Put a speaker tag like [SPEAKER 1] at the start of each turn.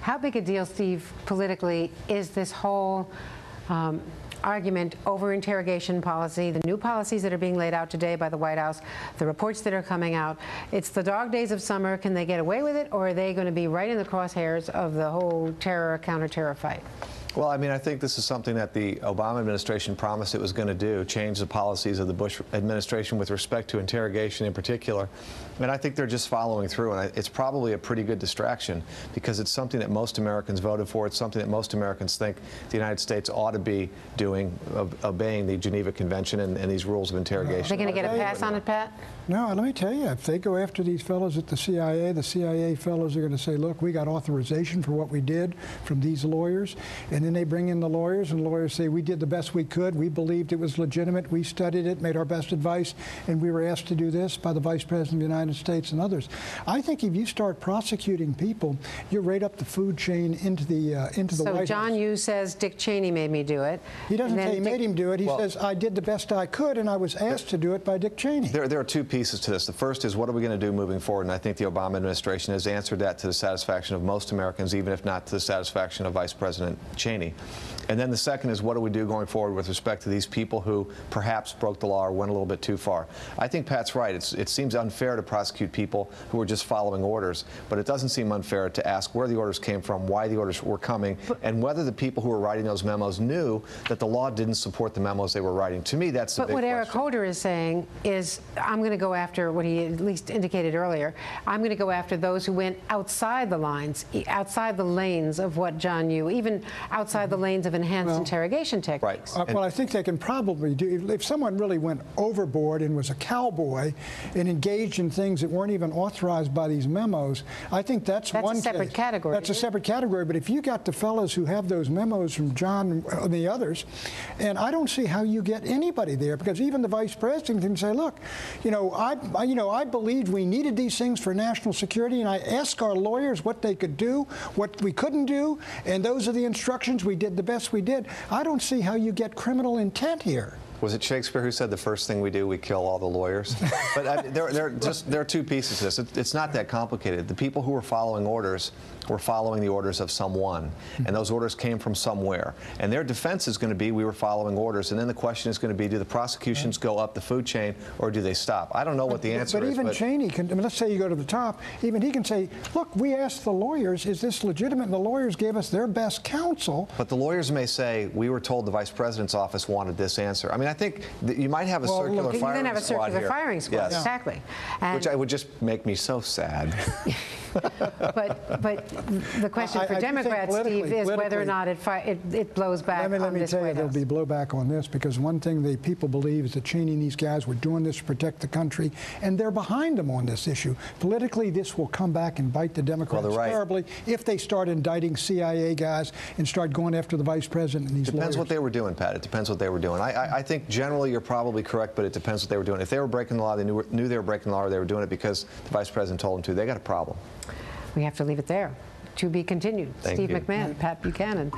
[SPEAKER 1] How big a deal, Steve, politically, is this whole argument over interrogation policy, the new policies that are being laid out today by the White House, the reports that are coming out? It's the dog days of summer. Can they get away with it, or are they going to be right in the crosshairs of the whole terror, counter-terror fight?
[SPEAKER 2] Well, I mean, I think this is something that the Obama administration promised it was going to do, change the policies of the Bush administration with respect to interrogation in particular. And I think they're just following through. And it's probably a pretty good distraction because it's something that most Americans voted for. It's something that most Americans think the United States ought to be doing, obeying the Geneva Convention and these rules of interrogation.
[SPEAKER 1] Are they going to get a pass on it, Pat?
[SPEAKER 3] No, let me tell you, if they go after these fellows at the CIA fellows are going to say, look, we got authorization for what we did from these lawyers. And then they bring in the lawyers, and the lawyers say, we did the best we could. We believed it was legitimate. We studied it, made our best advice, and we were asked to do this by the Vice President of the United States and others. I think if you start prosecuting people, you're right up the food chain into the White House.
[SPEAKER 1] So John Yoo says Dick Cheney made me do it.
[SPEAKER 3] He doesn't say he made him do it. He says, I did the best I could, and I was asked to do it by Dick Cheney.
[SPEAKER 2] There are two pieces to this. The first is, what are we going to do moving forward? And I think the Obama administration has answered that to the satisfaction of most Americans, even if not to the satisfaction of Vice President Cheney. And then the second is, what do we do going forward with respect to these people who perhaps broke the law or went a little bit too far? I think Pat's right. It seems unfair to prosecute people who are just following orders, but it doesn't seem unfair to ask where the orders came from, why the orders were coming, and whether the people who were writing those memos knew that the law didn't support the memos they were writing. To me, that's the big question. But what
[SPEAKER 1] Eric Holder is saying is, I'm going to go after what he at least indicated earlier. I'm going to go after those who went outside the lines, outside the lanes of what John Yoo, even outside the lanes of enhanced interrogation techniques.
[SPEAKER 2] Right.
[SPEAKER 3] Well, I think they can probably do, if someone really went overboard and was a cowboy and engaged in things that weren't even authorized by these memos, I think that's one
[SPEAKER 1] a separate category.
[SPEAKER 3] That's a separate category. But if you got the fellows who have those memos from John and the others, and I don't see how you get anybody there, because even the Vice President can say, look, I believed we needed these things for national security, and I asked our lawyers what they could do, what we couldn't do, and those are the instructions. We did the best we did. I don't see how you get criminal intent here.
[SPEAKER 2] Was it Shakespeare who said the first thing we do, we kill all the lawyers? But there are two pieces to this. It's not that complicated. The people who were following orders were following the orders of someone, and those orders came from somewhere. And their defense is going to be, we were following orders. And then the question is going to be, do the prosecutions go up the food chain, or do they stop? I don't know what the answer is.
[SPEAKER 3] But even Cheney can, I mean, let's say you go to the top, even he can say, look, we asked the lawyers, is this legitimate? And the lawyers gave us their best counsel.
[SPEAKER 2] But the lawyers may say, we were told the Vice President's office wanted this answer. I mean, I think that you might have a circular firing squad here.
[SPEAKER 1] You're going to have a circular firing squad,
[SPEAKER 2] yes.
[SPEAKER 1] Exactly.
[SPEAKER 2] Which would just make me so sad.
[SPEAKER 1] but the question for Democrats, Steve, is whether or not it blows back
[SPEAKER 3] Let me tell you, there'll be blowback on this, because one thing the people believe is that Cheney and these guys were doing this to protect the country, and they're behind them on this issue. Politically, this will come back and bite the Democrats terribly if they start indicting CIA guys and start going after the Vice President and these
[SPEAKER 2] Depends
[SPEAKER 3] lawyers.
[SPEAKER 2] what they were doing, Pat. It depends what they were doing. I think generally you're probably correct, but it depends what they were doing. If they were breaking the law, they knew they were breaking the law, or they were doing it because the Vice President told them to, they got a problem.
[SPEAKER 1] We have to leave it there. To be continued.
[SPEAKER 2] Thank
[SPEAKER 1] Steve
[SPEAKER 2] you.
[SPEAKER 1] McMahon, Pat Buchanan.